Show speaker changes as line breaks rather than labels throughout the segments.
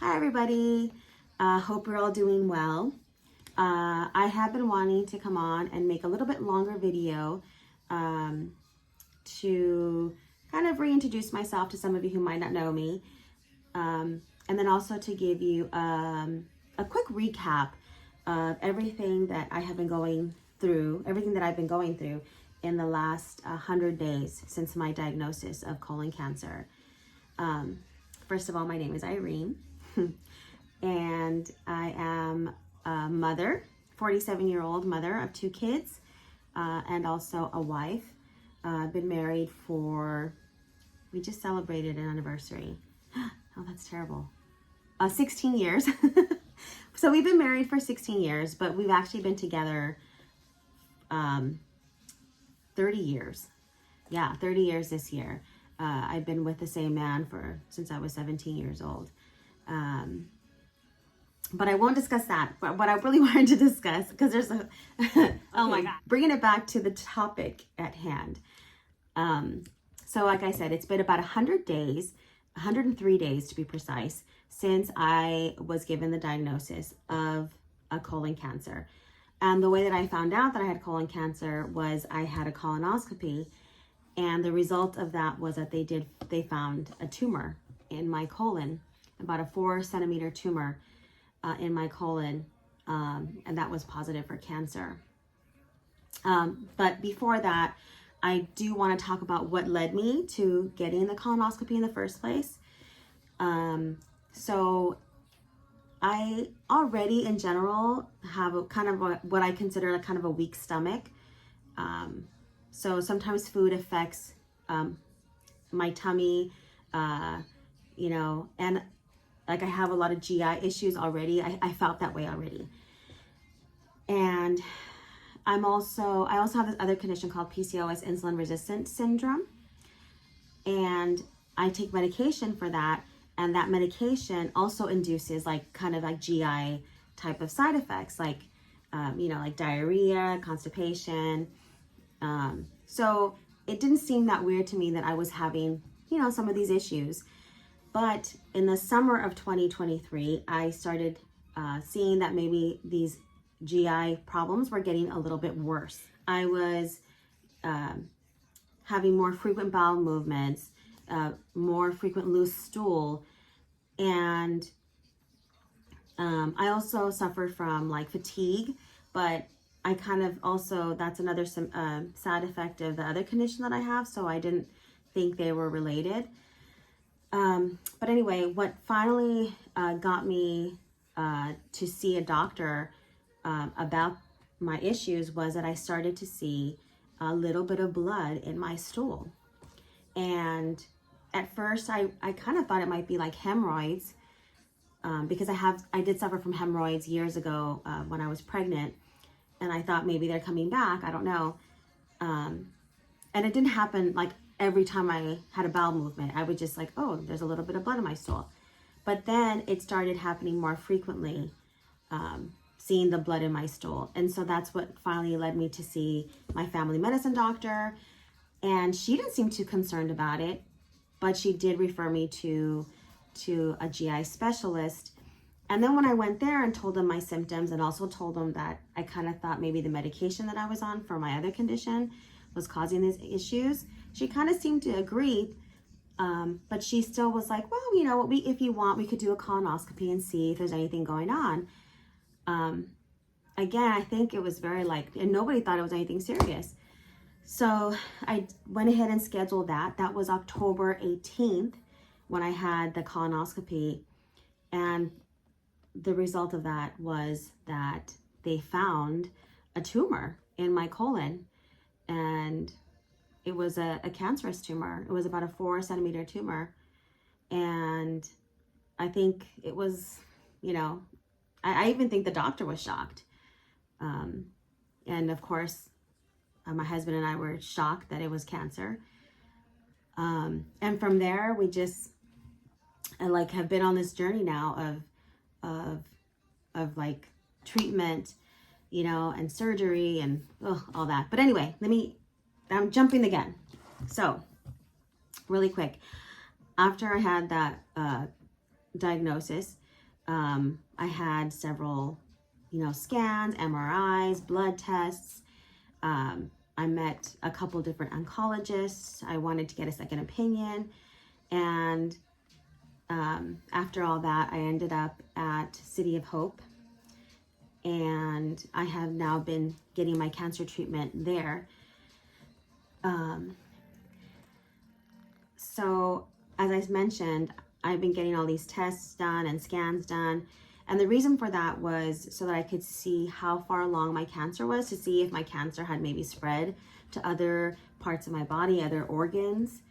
Hi everybody, hope you're all doing well. I have been wanting to come on and make a little bit longer video to kind of reintroduce myself to some of you who might not know me, and then also to give you a quick recap of everything that I have been going through, everything that I've been going through in the last 100 days since my diagnosis of colon cancer. First of all, my name is Irene. And I am a mother, 47-year-old mother of 2 kids, and also a wife. I've been married we just celebrated an anniversary. Oh, that's terrible. 16 years. So we've been married for 16 years, but we've actually been together 30 years. Yeah, 30 years this year. I've been with the same man since I was 17 years old. But I won't discuss that. But what I really wanted to discuss, because there's a, oh my God, bringing it back to the topic at hand. So like I said, it's been about 100 days, 103 days to be precise, since I was given the diagnosis of a colon cancer. And the way that I found out that I had colon cancer was I had a colonoscopy. And the result of that was that they found a tumor in my colon, about a 4-centimeter tumor in my colon, and that was positive for cancer. But before that, I do want to talk about what led me to getting the colonoscopy in the first place. So I already in general have what I consider kind of a weak stomach. So sometimes food affects my tummy, and like I have a lot of GI issues already. I felt that way already. And I also have this other condition called PCOS, insulin resistant syndrome. And I take medication for that. And that medication also induces kind of GI type of side effects, like diarrhea, constipation. So it didn't seem that weird to me that I was having, some of these issues. But in the summer of 2023, I started seeing that maybe these GI problems were getting a little bit worse. I was having more frequent bowel movements, more frequent loose stool, and I also suffered from fatigue, but I kind of also, that's another side effect of the other condition that I have, so I didn't think they were related. But anyway, what finally got me to see a doctor about my issues was that I started to see a little bit of blood in my stool. And at first I kind of thought it might be like hemorrhoids, because I did suffer from hemorrhoids years ago when I was pregnant. And I thought maybe they're coming back. I don't know. And it didn't happen every time I had a bowel movement. I would just oh, there's a little bit of blood in my stool. But then it started happening more frequently, seeing the blood in my stool. And so that's what finally led me to see my family medicine doctor. And she didn't seem too concerned about it, but she did refer me to a GI specialist. And then when I went there and told them my symptoms, and also told them that I kind of thought maybe the medication that I was on for my other condition was causing these issues, she kind of seemed to agree. But she still was like, well, if you want, we could do a colonoscopy and see if there's anything going on. Again, I think it was very and nobody thought it was anything serious. So I went ahead and scheduled that. That was October 18th when I had the colonoscopy. And the result of that was that they found a tumor in my colon, and it was a cancerous tumor. It was about a 4-centimeter tumor. And I think it was, I even think the doctor was shocked. And of course, my husband and I were shocked that it was cancer. And from there, we just have been on this journey now of treatment, and surgery and all that. But anyway, I'm jumping again. So really quick, after I had that diagnosis, I had several, scans, MRIs, blood tests. I met a couple different oncologists. I wanted to get a second opinion. And after all that, I ended up at City of Hope. And I have now been getting my cancer treatment there. So as I mentioned, I've been getting all these tests done and scans done. And the reason for that was so that I could see how far along my cancer was, to see if my cancer had maybe spread to other parts of my body, other organs.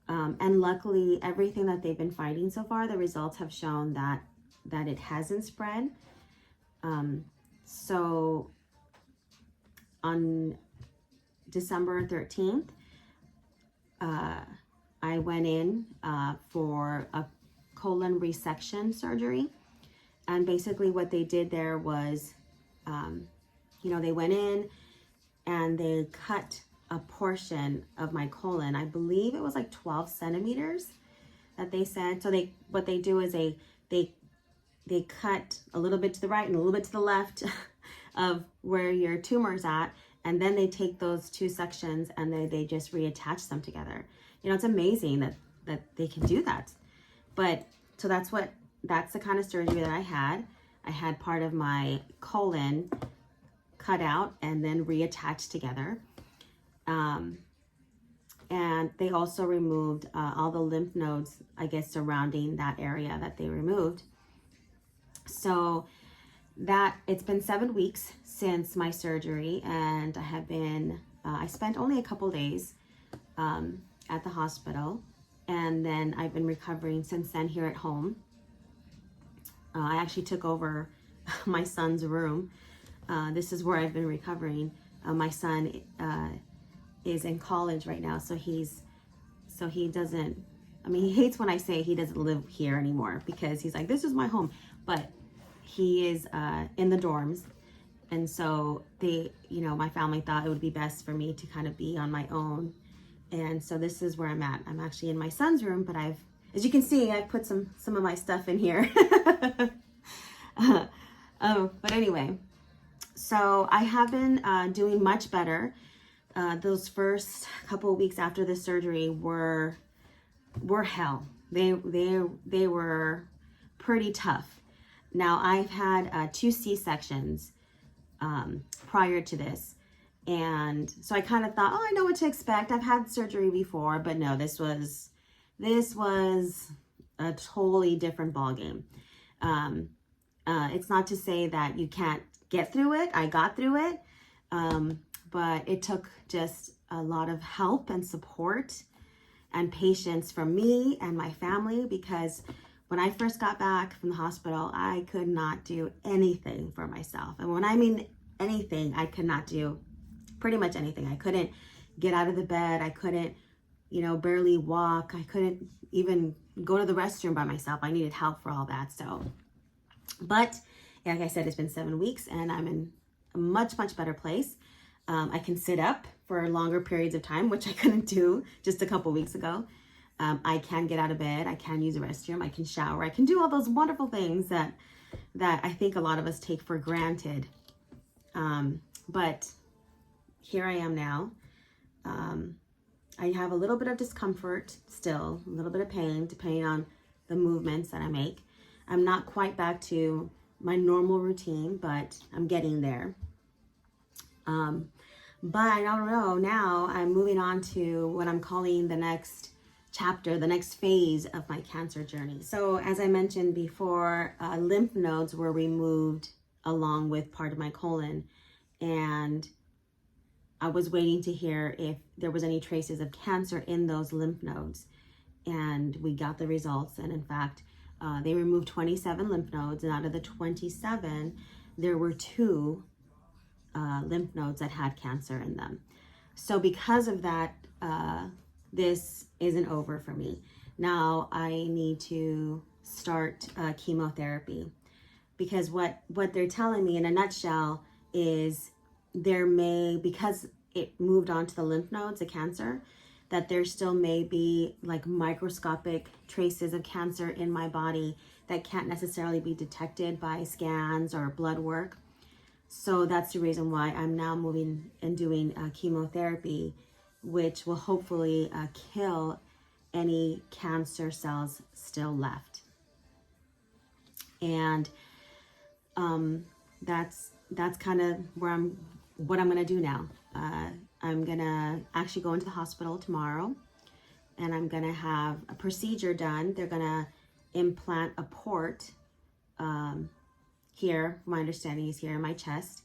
And luckily, everything that they've been fighting so far, the results have shown that it hasn't spread. So on December 13th, I went in for a colon resection surgery. And basically what they did there was, they went in and they cut a portion of my colon. I believe it was like 12 centimeters that they said. So what they do is they cut a little bit to the right and a little bit to the left of where your tumor's at. And then they take those two sections and they just reattach them together. It's amazing that they can do that. But so that's the kind of surgery that I had. I had part of my colon cut out and then reattached together. And they also removed all the lymph nodes, I guess, surrounding that area that they removed. So it's been 7 weeks since my surgery, and I spent only a couple days at the hospital, and then I've been recovering since then here at home. I actually took over my son's room. This is where I've been recovering. My son is in college right now, so he doesn't, he hates when I say he doesn't live here anymore, because he's like, this is my home, but he is in the dorms. And so my family thought it would be best for me to kind of be on my own. And so this is where I'm at. I'm actually in my son's room, but as you can see, I've put some of my stuff in here. But anyway, so I have been doing much better. Those first couple of weeks after the surgery were hell. They were pretty tough. Now, I've had 2 C-sections prior to this. And so I kind of thought, I know what to expect. I've had surgery before, but no, this was a totally different ballgame. It's not to say that you can't get through it. I got through it. But it took just a lot of help and support and patience from me and my family, because when I first got back from the hospital, I could not do anything for myself. And when I mean anything, I could not do pretty much anything. I couldn't get out of the bed. I couldn't, barely walk. I couldn't even go to the restroom by myself. I needed help for all that. So, but like I said, it's been 7 weeks and I'm in a much, much better place. I can sit up for longer periods of time, which I couldn't do just a couple weeks ago. I can get out of bed. I can use a restroom. I can shower. I can do all those wonderful things that I think a lot of us take for granted. But here I am now. I have a little bit of discomfort still, a little bit of pain, depending on the movements that I make. I'm not quite back to my normal routine, but I'm getting there. But I don't know, now I'm moving on to what I'm calling the next chapter, the next phase of my cancer journey. So as I mentioned before, lymph nodes were removed along with part of my colon, and I was waiting to hear if there was any traces of cancer in those lymph nodes, and we got the results. And in fact, they removed 27 lymph nodes, and out of the 27, there were 2 lymph nodes that had cancer in them. So because of that, this isn't over for me. Now I need to start chemotherapy, because what they're telling me in a nutshell is because it moved on to the lymph nodes, the cancer, that there still may be like microscopic traces of cancer in my body that can't necessarily be detected by scans or blood work. So that's the reason why I'm now moving and doing chemotherapy, which will hopefully kill any cancer cells still left. And that's kind of what I'm gonna do now. I'm gonna actually go into the hospital tomorrow, and I'm gonna have a procedure done. They're gonna implant a port here. My understanding is here in my chest,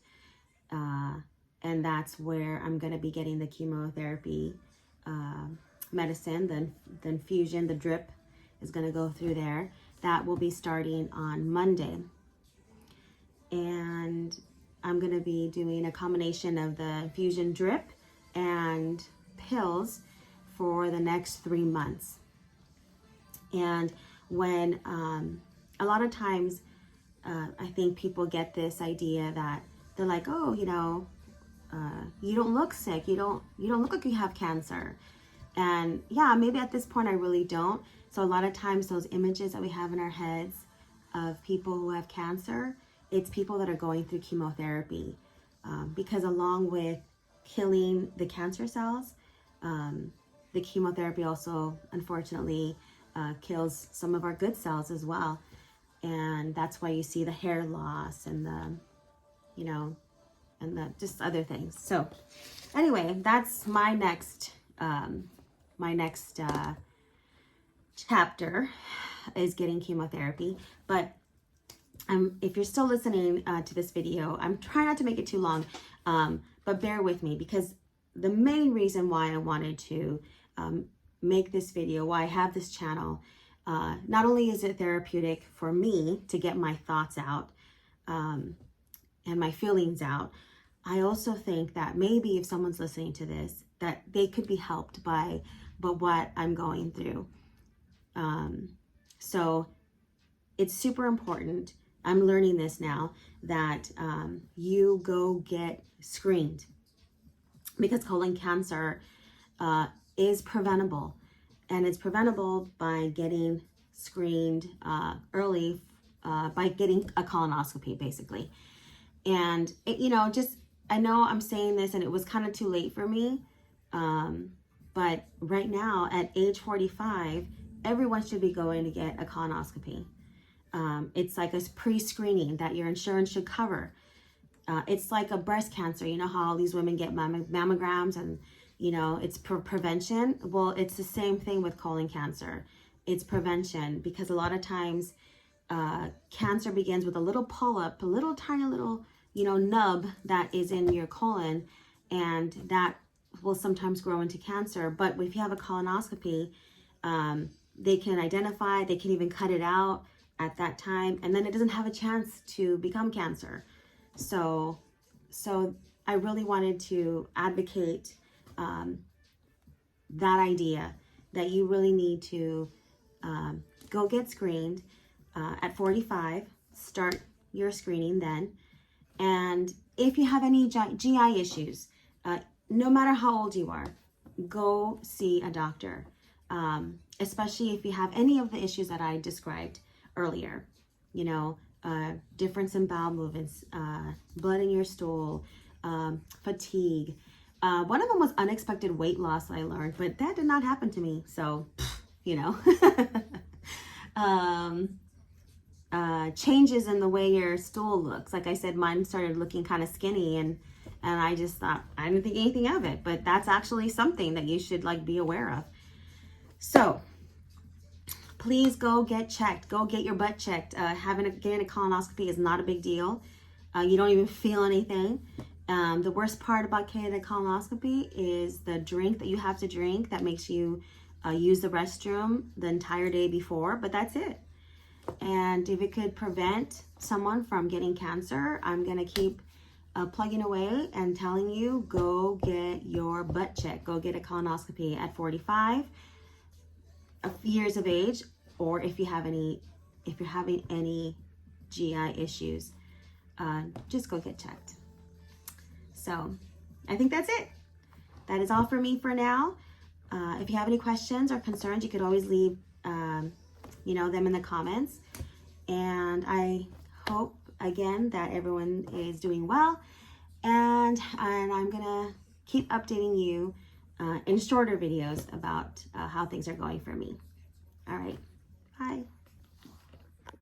and that's where I'm gonna be getting the chemotherapy medicine. The infusion, the drip is gonna go through there. That will be starting on Monday. And I'm going to be doing a combination of the infusion drip and pills for the next 3 months. And when a lot of times I think people get this idea that they're like, oh, you don't look sick, you don't look like you have cancer. And yeah, maybe at this point I really don't. So a lot of times those images that we have in our heads of people who have cancer, it's people that are going through chemotherapy, because along with killing the cancer cells, the chemotherapy also unfortunately kills some of our good cells as well. And that's why you see the hair loss and the just other things. So anyway, that's my next chapter is getting chemotherapy. But if you're still listening to this video, I'm trying not to make it too long, but bear with me, because the main reason why I wanted to make this video, why I have this channel, not only is it therapeutic for me to get my thoughts out and my feelings out, I also think that maybe if someone's listening to this, that they could be helped by what I'm going through. So it's super important. I'm learning this now, that you go get screened, because colon cancer is preventable, and it's preventable by getting screened early, by getting a colonoscopy, basically. And I know I'm saying this and it was kind of too late for me, but right now at age 45, everyone should be going to get a colonoscopy. It's like a pre-screening that your insurance should cover. It's like a breast cancer. You know how all these women get mammograms and, it's prevention? Well, it's the same thing with colon cancer. It's prevention, because a lot of times cancer begins with a little polyp, a little tiny little, nub that is in your colon, and that will sometimes grow into cancer. But if you have a colonoscopy, they can identify, they can even cut it out at that time, and then it doesn't have a chance to become cancer. So I really wanted to advocate that idea, that you really need to go get screened at 45. Start your screening then. And if you have any GI issues, no matter how old you are, go see a doctor, especially if you have any of the issues that I described earlier, difference in bowel movements, blood in your stool, fatigue. One of them was unexpected weight loss, I learned, but that did not happen to me. So, changes in the way your stool looks. Like I said, mine started looking kind of skinny, and I just thought, I didn't think anything of it, but that's actually something that you should be aware of. So please go get checked. Go get your butt checked. Getting a colonoscopy is not a big deal. You don't even feel anything. The worst part about getting a colonoscopy is the drink that you have to drink that makes you use the restroom the entire day before, but that's it. And if it could prevent someone from getting cancer, I'm going to keep plugging away and telling you, go get your butt checked. Go get a colonoscopy at 45 years of age, or if you're having any GI issues, just go get checked. So I think that's it. That is all for me for now. If you have any questions or concerns, you could always leave them in the comments. And I hope again that everyone is doing well, and I'm gonna keep updating you in shorter videos about how things are going for me. All right, bye.